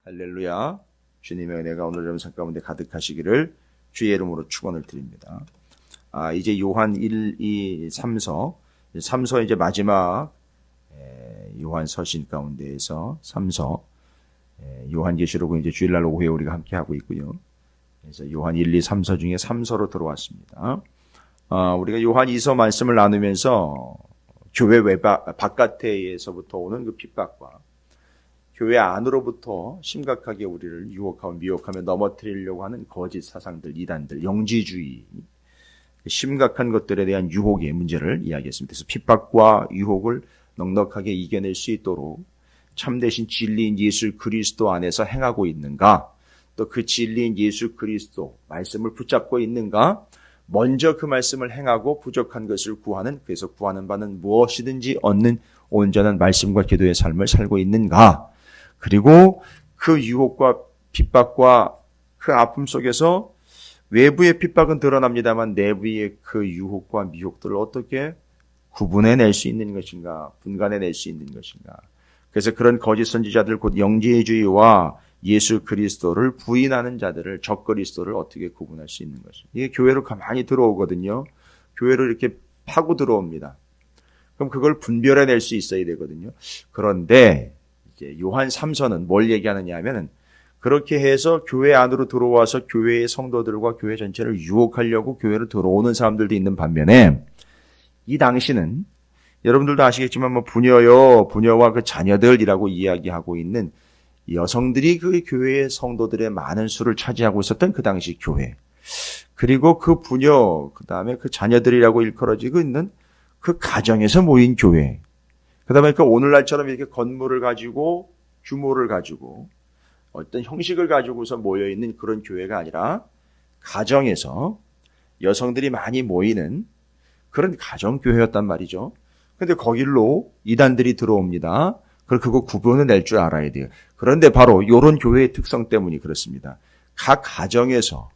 할렐루야. 주님의 은혜가 오늘 여러분 삶 가운데 가득하시기를 주의 이름으로 축원을 드립니다. 이제 요한 1, 2, 3서 3서 이제 마지막 요한 서신 가운데에서 3서 요한계시록은 이제 주일날 오후에 우리가 함께 하고 있고요. 그래서 요한 1, 2, 3서 중에 3서로 들어왔습니다. 우리가 요한 2서 말씀을 나누면서 교회 바깥에서부터 오는 그 핍박과 교회 안으로부터 심각하게 우리를 유혹하고 미혹하며 넘어뜨리려고 하는 거짓 사상들, 이단들, 영지주의, 심각한 것들에 대한 유혹의 문제를 이야기했습니다. 그래서 핍박과 유혹을 넉넉하게 이겨낼 수 있도록 참되신 진리인 예수 그리스도 안에서 행하고 있는가, 또 그 진리인 예수 그리스도 말씀을 붙잡고 있는가, 먼저 그 말씀을 행하고 부족한 것을 구하는, 그래서 구하는 바는 무엇이든지 얻는 온전한 말씀과 기도의 삶을 살고 있는가, 그리고 그 유혹과 핍박과 그 아픔 속에서 외부의 핍박은 드러납니다만 내부의 그 유혹과 미혹들을 어떻게 구분해낼 수 있는 것인가, 분간해낼 수 있는 것인가. 그래서 그런 거짓 선지자들, 곧 영지주의와 예수 그리스도를 부인하는 자들을, 적 그리스도를 어떻게 구분할 수 있는 것인가. 이게 교회로 가만히 들어오거든요. 교회로 이렇게 파고 들어옵니다. 그럼 그걸 분별해낼 수 있어야 되거든요. 그런데 이제 요한 3서는 뭘 얘기하느냐 하면은, 그렇게 해서 교회 안으로 들어와서 교회의 성도들과 교회 전체를 유혹하려고 교회로 들어오는 사람들도 있는 반면에, 이 당시는 여러분들도 아시겠지만 부녀와 그 자녀들이라고 이야기하고 있는 여성들이 그 교회의 성도들의 많은 수를 차지하고 있었던 그 당시 교회, 그리고 그 부녀, 그 다음에 그 자녀들이라고 일컬어지고 있는 그 가정에서 모인 교회, 그 다음에 그 오늘날처럼 이렇게 건물을 가지고 규모를 가지고 어떤 형식을 가지고서 모여있는 그런 교회가 아니라 가정에서 여성들이 많이 모이는 그런 가정교회였단 말이죠. 근데 거길로 이단들이 들어옵니다. 그거 구분을 낼 줄 알아야 돼요. 그런데 바로 이런 교회의 특성 때문이 그렇습니다. 각 가정에서,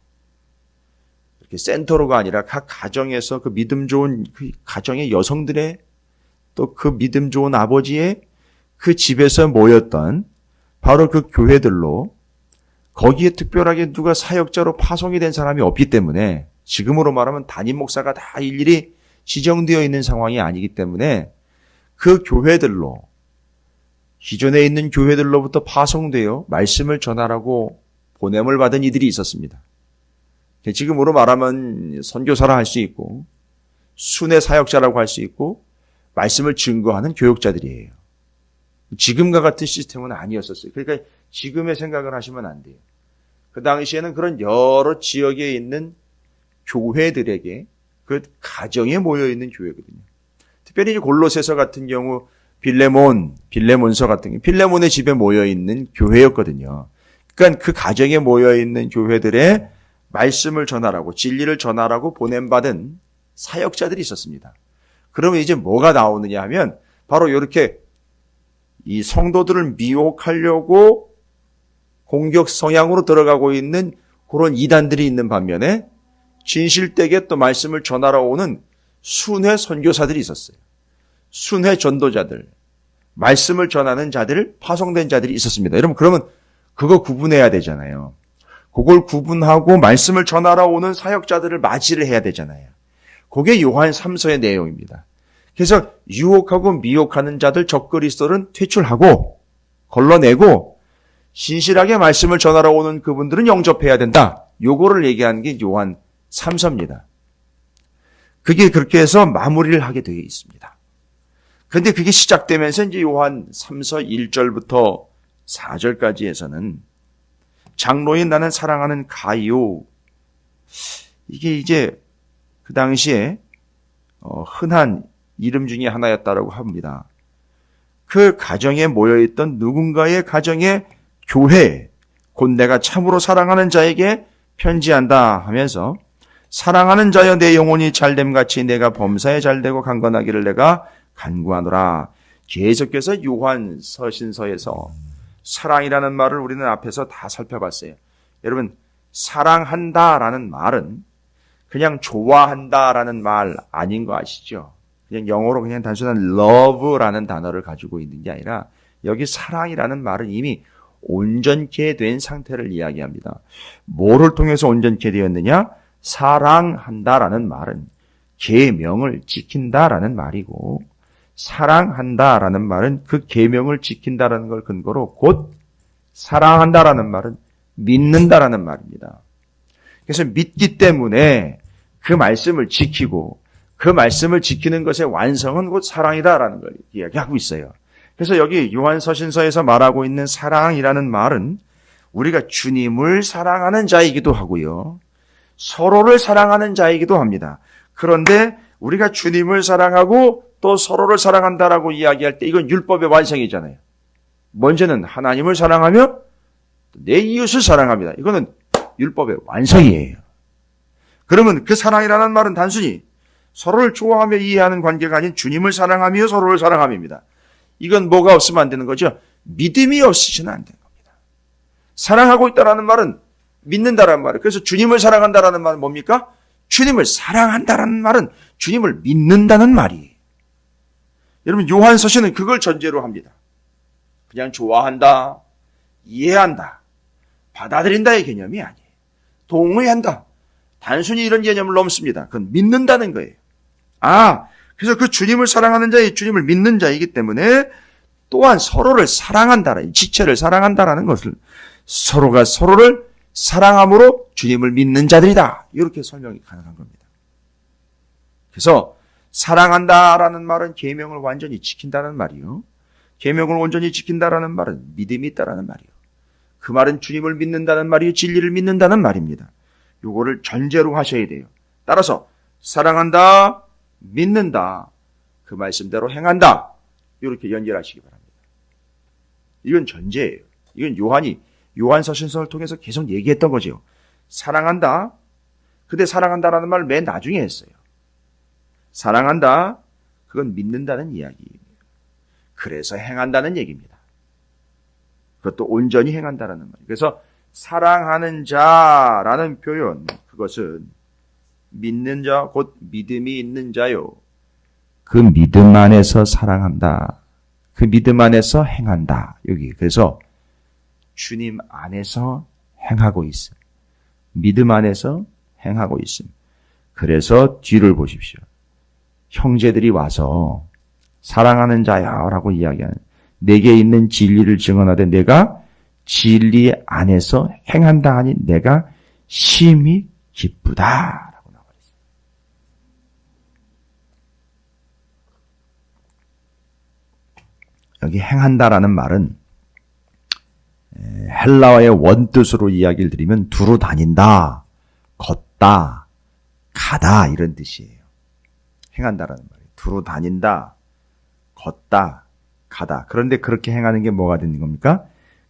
이렇게 센터로가 아니라 각 가정에서 그 믿음 좋은 그 가정의 여성들의, 또 그 믿음 좋은 아버지의 그 집에서 모였던 바로 그 교회들로, 거기에 특별하게 누가 사역자로 파송이 된 사람이 없기 때문에, 지금으로 말하면 담임 목사가 다 일일이 지정되어 있는 상황이 아니기 때문에 그 교회들로, 기존에 있는 교회들로부터 파송되어 말씀을 전하라고 보냄을 받은 이들이 있었습니다. 지금으로 말하면 선교사라 할 수 있고, 순회 사역자라고 할 수 있고, 말씀을 증거하는 교육자들이에요. 지금과 같은 시스템은 아니었었어요. 그러니까 지금의 생각을 하시면 안 돼요. 그 당시에는 그런 여러 지역에 있는 교회들에게, 그 가정에 모여있는 교회거든요. 특별히 골로새서 같은 경우, 빌레몬서 같은 경우, 빌레몬의 집에 모여있는 교회였거든요. 그러니까 그 가정에 모여있는 교회들의 말씀을 전하라고, 진리를 전하라고 보냄받은 사역자들이 있었습니다. 그러면 이제 뭐가 나오느냐 하면, 바로 이렇게 이 성도들을 미혹하려고 공격 성향으로 들어가고 있는 그런 이단들이 있는 반면에, 진실되게 또 말씀을 전하러 오는 순회 선교사들이 있었어요. 순회 전도자들, 말씀을 전하는 자들, 파송된 자들이 있었습니다. 여러분, 그러면 그거 구분해야 되잖아요. 그걸 구분하고 말씀을 전하러 오는 사역자들을 맞이를 해야 되잖아요. 그게 요한 3서의 내용입니다. 그래서 유혹하고 미혹하는 자들, 적그리스도는 퇴출하고 걸러내고 신실하게 말씀을 전하러 오는 그분들은 영접해야 된다. 요거를 얘기하는 게 요한 3서입니다. 그게 그렇게 해서 마무리를 하게 되어 있습니다. 그런데 그게 시작되면서 이제 요한 3서 1절부터 4절까지에서는 장로인 나는 사랑하는 가이오, 이게 이제 그 당시에 흔한 이름 중에 하나였다라고 합니다. 그 가정에 모여있던 누군가의 가정의 교회, 곧 내가 참으로 사랑하는 자에게 편지한다 하면서, 사랑하는 자여 내 영혼이 잘됨같이 내가 범사에 잘되고 강건하기를 내가 간구하노라. 계속해서 요한 서신서에서 사랑이라는 말을 우리는 앞에서 다 살펴봤어요. 여러분, 사랑한다라는 말은 그냥 좋아한다라는 말 아닌 거 아시죠? 그냥 영어로 그냥 단순한 love라는 단어를 가지고 있는 게 아니라, 여기 사랑이라는 말은 이미 온전케 된 상태를 이야기합니다. 뭐를 통해서 온전케 되었느냐? 사랑한다라는 말은 계명을 지킨다라는 말이고, 사랑한다라는 말은 그 계명을 지킨다라는 걸 근거로 곧 사랑한다라는 말은 믿는다라는 말입니다. 그래서 믿기 때문에 그 말씀을 지키고 그 말씀을 지키는 것의 완성은 곧 사랑이다라는 걸 이야기하고 있어요. 그래서 여기 요한서신서에서 말하고 있는 사랑이라는 말은 우리가 주님을 사랑하는 자이기도 하고요, 서로를 사랑하는 자이기도 합니다. 그런데 우리가 주님을 사랑하고 또 서로를 사랑한다라고 이야기할 때 이건 율법의 완성이잖아요. 먼저는 하나님을 사랑하며 내 이웃을 사랑합니다. 이거는 율법의 완성이에요. 그러면 그 사랑이라는 말은 단순히 서로를 좋아하며 이해하는 관계가 아닌 주님을 사랑하며 서로를 사랑함입니다. 이건 뭐가 없으면 안 되는 거죠? 믿음이 없으시면 안 되는 겁니다. 사랑하고 있다라는 말은 믿는다라는 말이에요. 그래서 주님을 사랑한다라는 말은 뭡니까? 주님을 사랑한다라는 말은 주님을 믿는다는 말이에요. 여러분, 요한서신은 그걸 전제로 합니다. 그냥 좋아한다, 이해한다, 받아들인다의 개념이 아니에요. 동의한다. 단순히 이런 개념을 넘습니다. 그건 믿는다는 거예요. 그래서 그 주님을 사랑하는 자이 주님을 믿는 자이기 때문에 또한 서로를 사랑한다라는, 지체를 사랑한다라는 것을 서로가 서로를 사랑함으로 주님을 믿는 자들이다. 이렇게 설명이 가능한 겁니다. 그래서 사랑한다라는 말은 계명을 완전히 지킨다는 말이요, 계명을 온전히 지킨다라는 말은 믿음이 있다라는 말이요, 그 말은 주님을 믿는다는 말이요, 진리를 믿는다는 말입니다. 요거를 전제로 하셔야 돼요. 따라서 사랑한다, 믿는다, 그 말씀대로 행한다, 이렇게 연결하시기 바랍니다. 이건 전제예요. 이건 요한서신서를 통해서 계속 얘기했던 거죠. 사랑한다. 근데 사랑한다라는 말을 맨 나중에 했어요. 사랑한다, 그건 믿는다는 이야기입니다. 그래서 행한다는 얘기입니다. 그것도 온전히 행한다라는 말이에요. 그래서 사랑하는 자라는 표현, 그것은 믿는 자, 곧 믿음이 있는 자요, 그 믿음 안에서 사랑한다, 그 믿음 안에서 행한다. 여기 그래서 주님 안에서 행하고 있음, 믿음 안에서 행하고 있음. 그래서 뒤를 보십시오. 형제들이 와서 사랑하는 자야라고 이야기하는, 내게 있는 진리를 증언하되 내가 진리 안에서 행한다 하니 내가 심히 기쁘다라고 나와 있습니다. 여기 행한다라는 말은 헬라어의 원뜻으로 이야기를 드리면 두루 다닌다, 걷다, 가다 이런 뜻이에요. 행한다라는 말이에요. 두루 다닌다, 걷다, 가다. 그런데 그렇게 행하는 게 뭐가 되는 겁니까?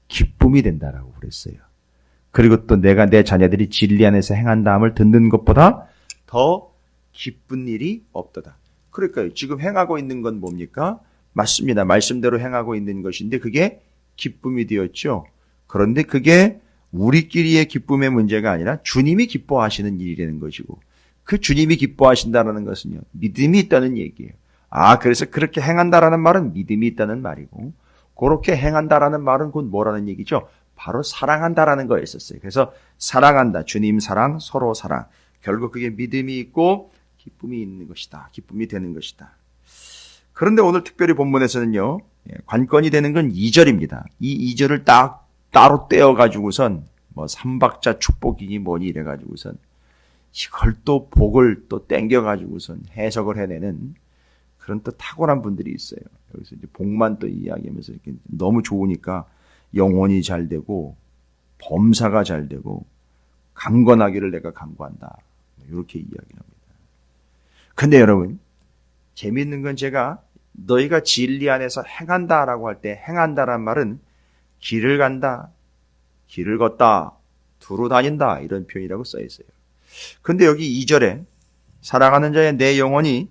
기쁨이 된다라고 그랬어요. 그리고 또 내가 내 자녀들이 진리 안에서 행한다함을 듣는 것보다 더 기쁜 일이 없도다. 그러니까요, 지금 행하고 있는 건 뭡니까? 맞습니다. 말씀대로 행하고 있는 것인데 그게 기쁨이 되었죠. 그런데 그게 우리끼리의 기쁨의 문제가 아니라 주님이 기뻐하시는 일이라는 것이고, 그 주님이 기뻐하신다는 것은요, 믿음이 있다는 얘기예요. 그래서 그렇게 행한다라는 말은 믿음이 있다는 말이고, 그렇게 행한다라는 말은 곧 뭐라는 얘기죠? 바로 사랑한다라는 거였었어요. 그래서 사랑한다, 주님 사랑, 서로 사랑. 결국 그게 믿음이 있고 기쁨이 있는 것이다. 기쁨이 되는 것이다. 그런데 오늘 특별히 본문에서는요, 관건이 되는 건 2절입니다. 이 2절을 따로 떼어가지고선 뭐 삼박자 축복이니 뭐니 이래가지고선 이걸 또 복을 또 땡겨가지고선 해석을 해내는 그런 또 탁월한 분들이 있어요. 여기서 이제 복만 또 이야기하면서 이렇게 너무 좋으니까 영혼이 잘 되고 범사가 잘 되고 강건하기를 내가 강구한다. 이렇게 이야기를 합니다. 근데 여러분, 재미있는 건 제가 너희가 진리 안에서 행한다라고 할 때 행한다란 말은 길을 간다, 길을 걷다, 두루 다닌다 이런 표현이라고 써 있어요. 근데 여기 2절에 사랑하는 자의 내 영혼이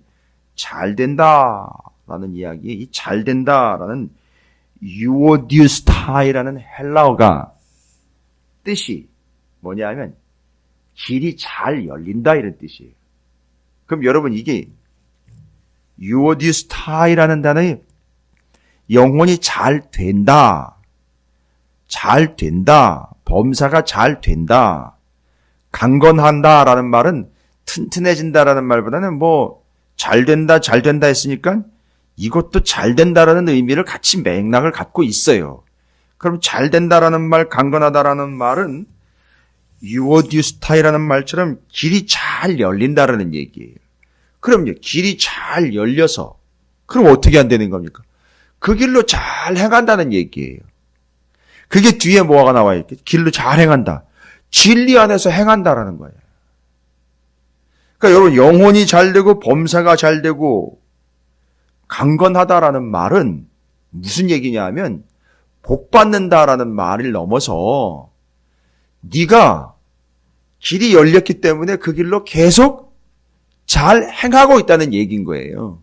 잘 된다라는 이야기에 이 잘 된다라는 유오디우스타이라는 헬라어가 뜻이 뭐냐면 길이 잘 열린다 이런 뜻이에요. 그럼 여러분, 이게 유오디우스타이라는 단어에 영혼이 잘 된다, 잘 된다. 범사가 잘 된다. 강건한다라는 말은 튼튼해진다라는 말보다는 잘 된다 했으니까 이것도 잘 된다라는 의미를 같이 맥락을 갖고 있어요. 그럼 잘 된다라는 말, 강건하다라는 말은 유어듀스타이라는 말처럼 길이 잘 열린다라는 얘기예요. 그럼요, 길이 잘 열려서 그럼 어떻게 안 되는 겁니까? 그 길로 잘 행한다는 얘기예요. 그게 뒤에 뭐가 나와요? 길로 잘 행한다. 진리 안에서 행한다라는 거예요. 그러니까 여러분, 영혼이 잘 되고 범사가 잘 되고 강건하다라는 말은 무슨 얘기냐 하면 복 받는다라는 말을 넘어서 네가 길이 열렸기 때문에 그 길로 계속 잘 행하고 있다는 얘기인 거예요.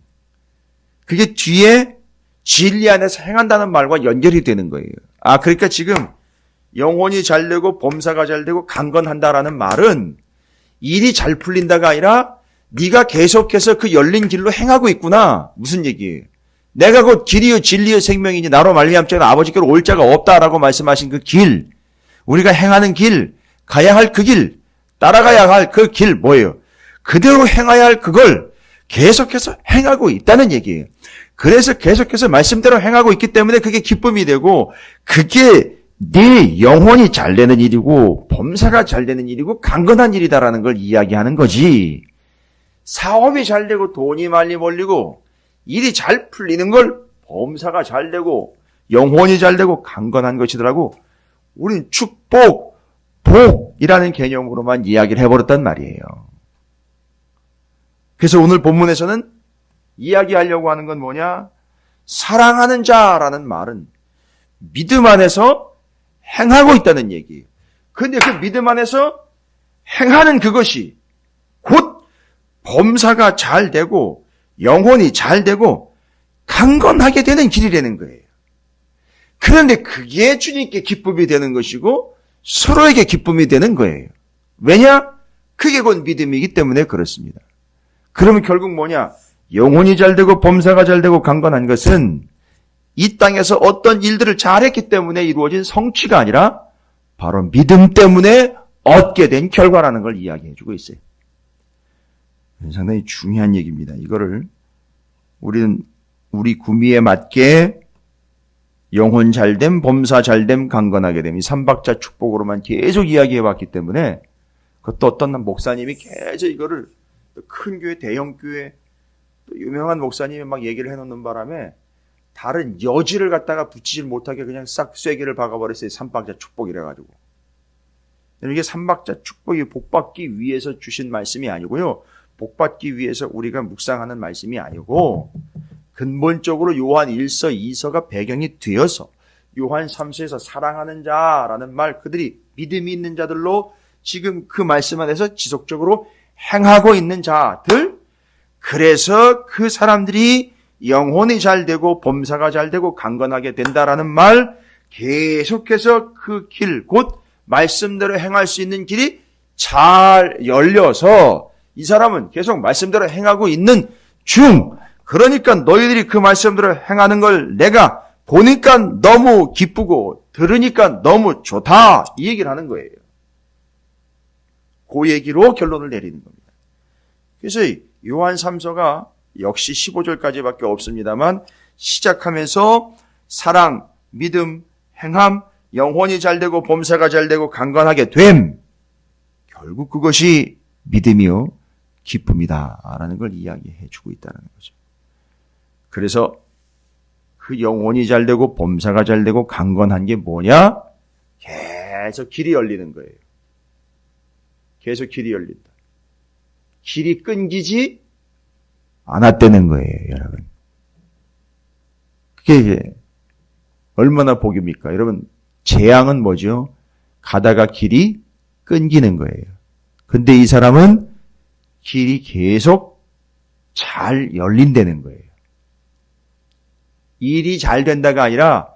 그게 뒤에 진리 안에서 행한다는 말과 연결이 되는 거예요. 그러니까 지금 영혼이 잘 되고 범사가 잘 되고 강건한다라는 말은 일이 잘 풀린다가 아니라 네가 계속해서 그 열린 길로 행하고 있구나. 무슨 얘기예요? 내가 곧 길이요 진리요 생명이니 나로 말미암자는 아버지께로 올 자가 없다라고 말씀하신 그 길, 우리가 행하는 길, 가야 할 그 길, 따라가야 할 그 길 뭐예요? 그대로 행해야 할 그걸 계속해서 행하고 있다는 얘기예요. 그래서 계속해서 말씀대로 행하고 있기 때문에 그게 기쁨이 되고 그게 네 영혼이 잘 되는 일이고 범사가 잘 되는 일이고 강건한 일이다라는 걸 이야기하는 거지. 사업이 잘 되고 돈이 많이 몰리고 일이 잘 풀리는 걸 범사가 잘 되고 영혼이 잘 되고 강건한 것이더라고. 우린 축복, 복이라는 개념으로만 이야기를 해버렸단 말이에요. 그래서 오늘 본문에서는 이야기하려고 하는 건 뭐냐? 사랑하는 자라는 말은 믿음 안에서 행하고 있다는 얘기예요. 그런데 그 믿음 안에서 행하는 그것이 곧 범사가 잘 되고 영혼이 잘 되고 강건하게 되는 길이라는 거예요. 그런데 그게 주님께 기쁨이 되는 것이고 서로에게 기쁨이 되는 거예요. 왜냐? 그게 곧 믿음이기 때문에 그렇습니다. 그러면 결국 뭐냐? 영혼이 잘 되고 범사가 잘 되고 강건한 것은 이 땅에서 어떤 일들을 잘했기 때문에 이루어진 성취가 아니라 바로 믿음 때문에 얻게 된 결과라는 걸 이야기해주고 있어요. 상당히 중요한 얘기입니다. 이거를 우리는 우리 구미에 맞게 영혼 잘됨, 범사 잘됨, 강건하게 됨, 이 삼박자 축복으로만 계속 이야기해왔기 때문에 그것도 어떤 목사님이 계속 이거를 큰 교회, 대형 교회, 또 유명한 목사님이 막 얘기를 해놓는 바람에 다른 여지를 갖다가 붙이질 못하게 그냥 싹 쐐기를 박아버렸어요. 삼박자 축복이래가지고. 이게 삼박자 축복이 복받기 위해서 주신 말씀이 아니고요. 복받기 위해서 우리가 묵상하는 말씀이 아니고 근본적으로 요한 1서, 2서가 배경이 되어서 요한 3서에서 사랑하는 자라는 말, 그들이 믿음이 있는 자들로 지금 그 말씀 안에서 지속적으로 행하고 있는 자들, 그래서 그 사람들이 영혼이 잘 되고 범사가 잘 되고 강건하게 된다라는 말, 계속해서 그 길, 곧 말씀대로 행할 수 있는 길이 잘 열려서 이 사람은 계속 말씀대로 행하고 있는 중, 그러니까 너희들이 그 말씀대로 행하는 걸 내가 보니까 너무 기쁘고 들으니까 너무 좋다, 이 얘기를 하는 거예요. 그 얘기로 결론을 내리는 겁니다. 그래서 요한 3서가 역시 15절까지밖에 없습니다만 시작하면서 사랑, 믿음, 행함, 영혼이 잘 되고 범사가 잘 되고 강건하게 됨, 결국 그것이 믿음이요 기쁨이다 라는 걸 이야기해 주고 있다는 거죠. 그래서 그 영혼이 잘 되고 범사가 잘 되고 강건한 게 뭐냐? 계속 길이 열리는 거예요. 계속 길이 열린다. 길이 끊기지 않았다는 거예요, 여러분. 그게 이제 얼마나 복입니까? 여러분, 재앙은 뭐죠? 가다가 길이 끊기는 거예요. 근데 이 사람은 길이 계속 잘 열린다는 거예요. 일이 잘 된다가 아니라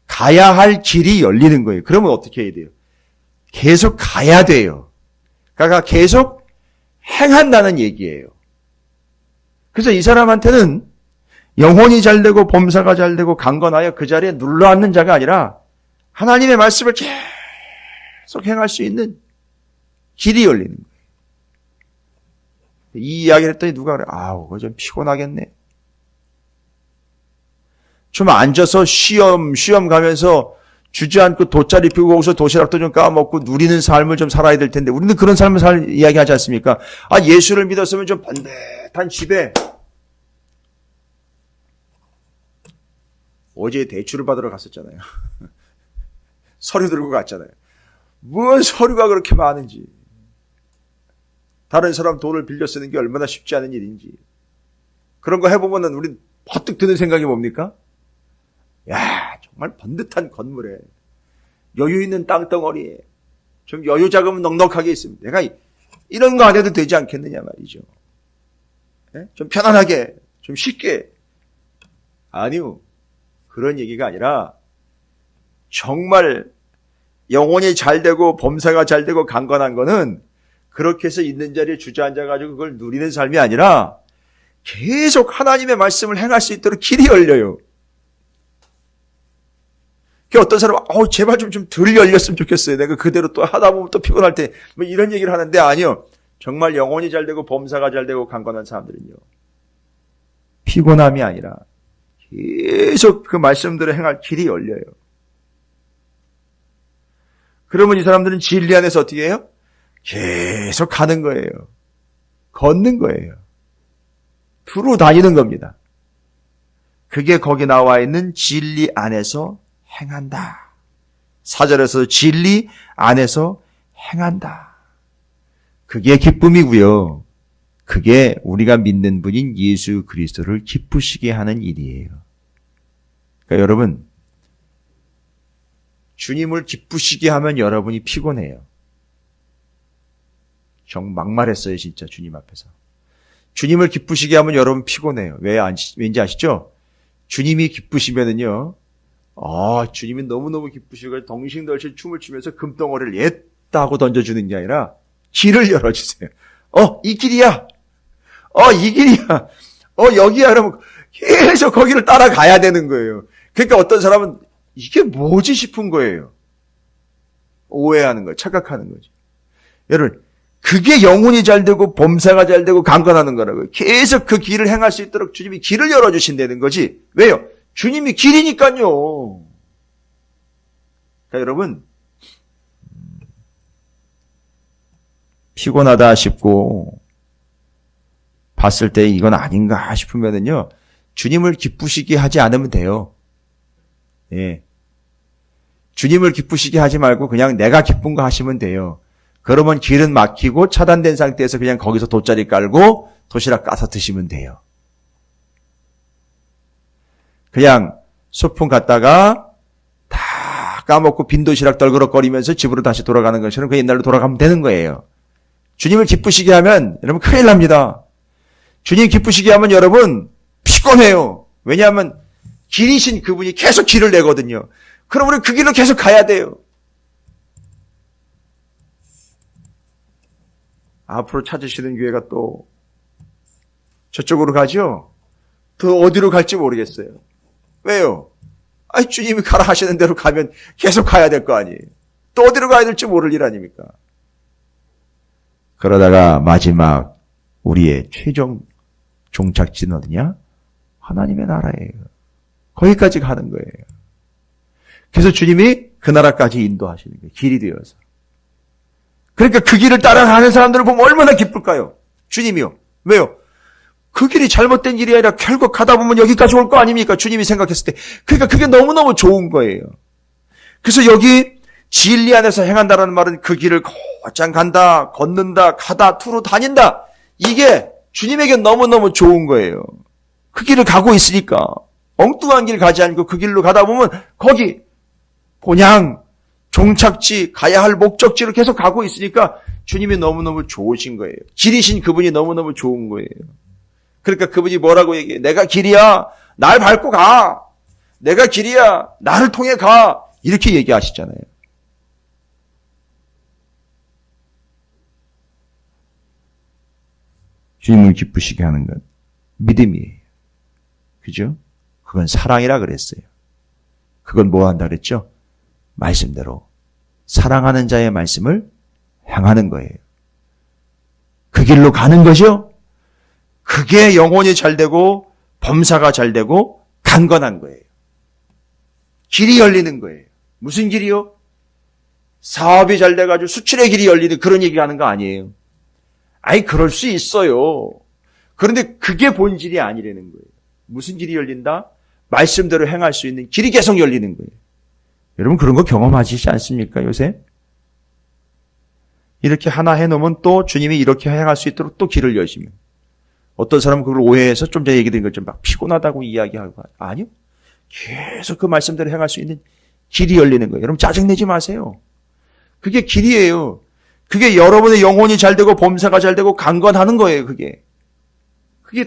가야 할 길이 열리는 거예요. 그러면 어떻게 해야 돼요? 계속 가야 돼요. 그러니까 계속 행한다는 얘기예요. 그래서 이 사람한테는 영혼이 잘 되고 범사가 잘 되고 강건하여 그 자리에 눌러앉는 자가 아니라 하나님의 말씀을 계속 행할 수 있는 길이 열리는 거예요. 이 이야기를 했더니 누가 그래? 아우, 그거 좀 피곤하겠네. 좀 앉아서 쉬엄 가면서 주저앉고 돗자리 피고 거기서 도시락도 좀 까먹고 누리는 삶을 좀 살아야 될 텐데 우리는 그런 삶을 이야기하지 않습니까? 아, 예수를 믿었으면 좀 반듯한 집에 어제 대출을 받으러 갔었잖아요. 서류 들고 갔잖아요. 뭔 서류가 그렇게 많은지. 다른 사람 돈을 빌려 쓰는 게 얼마나 쉽지 않은 일인지. 그런 거 해보면은 우리 퍼뜩 드는 생각이 뭡니까? 야, 정말 번듯한 건물에 여유 있는 땅덩어리에 좀 여유 자금 넉넉하게 있으면 내가 이런 거 안 해도 되지 않겠느냐 말이죠. 네? 좀 편안하게, 좀 쉽게. 아니요. 그런 얘기가 아니라 정말 영혼이 잘 되고 범사가 잘 되고 강건한 거는 그렇게 해서 있는 자리에 주저앉아가지고 그걸 누리는 삶이 아니라 계속 하나님의 말씀을 행할 수 있도록 길이 열려요. 어떤 사람은 제발 좀 덜 열렸으면 좋겠어요. 내가 그대로 또 하다 보면 또 피곤할 때 뭐 이런 얘기를 하는데 아니요. 정말 영혼이 잘 되고 범사가 잘 되고 강건한 사람들은요. 피곤함이 아니라 계속 그 말씀대로 행할 길이 열려요. 그러면 이 사람들은 진리 안에서 어떻게 해요? 계속 가는 거예요. 걷는 거예요. 두루 다니는 겁니다. 그게 거기 나와 있는 진리 안에서 행한다. 4절에서 진리 안에서 행한다. 그게 기쁨이고요. 그게 우리가 믿는 분인 예수 그리스도를 기쁘시게 하는 일이에요. 그러니까 여러분, 주님을 기쁘시게 하면 여러분이 피곤해요. 막말했어요, 진짜 주님 앞에서. 주님을 기쁘시게 하면 여러분 피곤해요. 왠지 아시죠? 주님이 기쁘시면은요, 주님이 너무너무 기쁘시고 덩실덩실 춤을 추면서 금덩어리를 옛다 하고 던져주는 게 아니라 길을 열어주세요. 이 길이야. 이 길이야. 여기야. 그러면 계속 거기를 따라가야 되는 거예요. 그러니까 어떤 사람은 이게 뭐지 싶은 거예요. 오해하는 거예요. 착각하는 거죠. 여러분, 그게 영혼이 잘 되고 범사가 잘 되고 강건하는 거라고요. 계속 그 길을 행할 수 있도록 주님이 길을 열어주신다는 거지. 왜요? 주님이 길이니까요. 그러니까 여러분, 피곤하다 싶고 봤을 때 이건 아닌가 싶으면은요, 주님을 기쁘시게 하지 않으면 돼요. 예. 주님을 기쁘시게 하지 말고 그냥 내가 기쁜 거 하시면 돼요. 그러면 길은 막히고 차단된 상태에서 그냥 거기서 돗자리 깔고 도시락 까서 드시면 돼요. 그냥 소풍 갔다가 다 까먹고 빈 도시락 떨그럭거리면서 집으로 다시 돌아가는 것처럼 그 옛날로 돌아가면 되는 거예요. 주님을 기쁘시게 하면 여러분 큰일 납니다. 주님 기쁘시게 하면 여러분 피곤해요. 왜냐하면 길이신 그분이 계속 길을 내거든요. 그럼 우리 그 길로 계속 가야 돼요. 앞으로 찾으시는 교회가 또 저쪽으로 가죠? 더 어디로 갈지 모르겠어요. 왜요? 주님이 가라 하시는 대로 가면 계속 가야 될 거 아니에요. 또 어디로 가야 될지 모를 일 아닙니까? 그러다가 마지막 우리의 최종 종착지는 어디냐? 하나님의 나라예요. 거기까지 가는 거예요. 그래서 주님이 그 나라까지 인도하시는 거예요. 길이 되어서. 그러니까 그 길을 따라가는 사람들을 보면 얼마나 기쁠까요? 주님이요. 왜요? 그 길이 잘못된 길이 아니라 결국 가다 보면 여기까지 올 거 아닙니까? 주님이 생각했을 때. 그러니까 그게 너무너무 좋은 거예요. 그래서 여기 진리 안에서 행한다라는 말은 그 길을 곧장 간다, 걷는다, 가다, 투로 다닌다. 이게 주님에게 너무너무 좋은 거예요. 그 길을 가고 있으니까. 엉뚱한 길 가지 않고 그 길로 가다 보면 거기 본향, 종착지, 가야 할 목적지를 계속 가고 있으니까 주님이 너무너무 좋으신 거예요. 길이신 그분이 너무너무 좋은 거예요. 그러니까 그분이 뭐라고 얘기해요? 내가 길이야. 날 밟고 가. 내가 길이야. 나를 통해 가. 이렇게 얘기하시잖아요. 주님을 기쁘시게 하는 건 믿음이에요. 그죠? 그건 사랑이라 그랬어요. 그건 뭐 한다 그랬죠? 말씀대로 사랑하는 자의 말씀을 행하는 거예요. 그 길로 가는 거죠. 그게 영혼이 잘 되고 범사가 잘 되고 강건한 거예요. 길이 열리는 거예요. 무슨 길이요? 사업이 잘 돼가지고 수출의 길이 열리는 그런 얘기 하는 거 아니에요. 아니 그럴 수 있어요. 그런데 그게 본질이 아니라는 거예요. 무슨 길이 열린다? 말씀대로 행할 수 있는 길이 계속 열리는 거예요. 여러분 그런 거 경험하시지 않습니까 요새? 이렇게 하나 해놓으면 또 주님이 이렇게 행할 수 있도록 또 길을 여시면 어떤 사람은 그걸 오해해서 좀 전에 얘기드린 것처럼 막 피곤하다고 이야기하고 아니요. 계속 그 말씀대로 행할 수 있는 길이 열리는 거예요. 여러분 짜증내지 마세요. 그게 길이에요. 그게 여러분의 영혼이 잘 되고 범사가 잘 되고 강건하는 거예요. 그게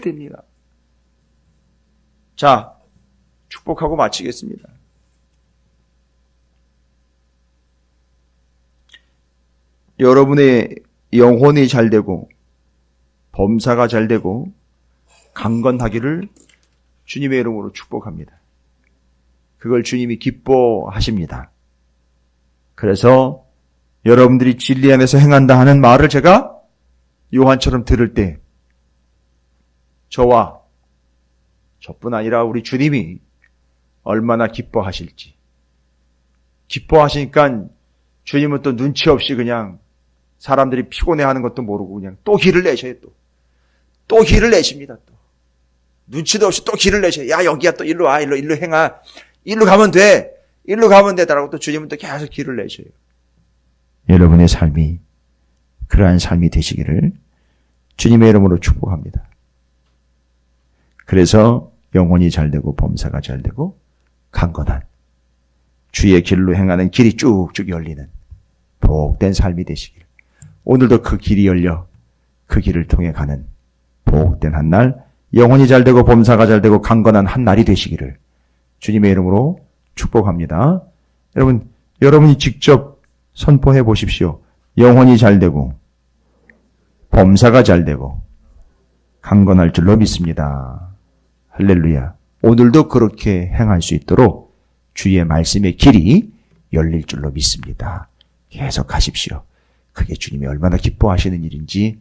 됩니다. 자, 축복하고 마치겠습니다. 여러분의 영혼이 잘 되고 범사가 잘 되고 강건하기를 주님의 이름으로 축복합니다. 그걸 주님이 기뻐하십니다. 그래서 여러분들이 진리 안에서 행한다 하는 말을 제가 요한처럼 들을 때 저와 저뿐 아니라 우리 주님이 얼마나 기뻐하실지. 기뻐하시니까 주님은 또 눈치 없이 그냥 사람들이 피곤해하는 것도 모르고 그냥 또 길을 내셔요. 또 길을 내십니다. 또 눈치도 없이 또 길을 내셔요. 야 여기야 또 일로 와 일로 행아 일로 가면 돼 일로 가면 되다라고 또 주님은 또 계속 길을 내셔요. 여러분의 삶이 그러한 삶이 되시기를 주님의 이름으로 축복합니다. 그래서 영혼이 잘 되고 범사가 잘 되고 강건한 주의 길로 행하는 길이 쭉쭉 열리는 복된 삶이 되시길. 오늘도 그 길이 열려 그 길을 통해 가는 복된 한 날, 영혼이 잘 되고 범사가 잘 되고 강건한 한 날이 되시기를 주님의 이름으로 축복합니다. 여러분, 여러분이 직접 선포해 보십시오. 영혼이 잘 되고 범사가 잘 되고 강건할 줄로 믿습니다. 할렐루야. 오늘도 그렇게 행할 수 있도록 주의 말씀의 길이 열릴 줄로 믿습니다. 계속 하십시오. 그게 주님이 얼마나 기뻐하시는 일인지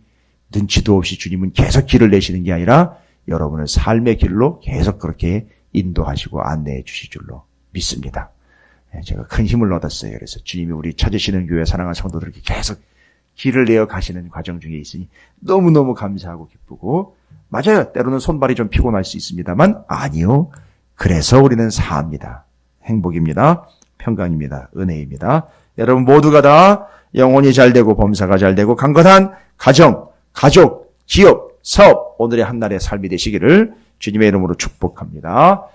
눈치도 없이 주님은 계속 길을 내시는 게 아니라 여러분을 삶의 길로 계속 그렇게 인도하시고 안내해 주실 줄로 믿습니다. 제가 큰 힘을 얻었어요. 그래서 주님이 우리 찾으시는 교회 사랑하는 성도들에게 계속 길을 내어 가시는 과정 중에 있으니 너무너무 감사하고 기쁘고 맞아요. 때로는 손발이 좀 피곤할 수 있습니다만 아니요. 그래서 우리는 사합니다. 행복입니다. 평강입니다. 은혜입니다. 여러분 모두가 다 영혼이 잘 되고 범사가 잘 되고 강건한 가정, 가족, 기업, 사업 오늘의 한날의 삶이 되시기를 주님의 이름으로 축복합니다.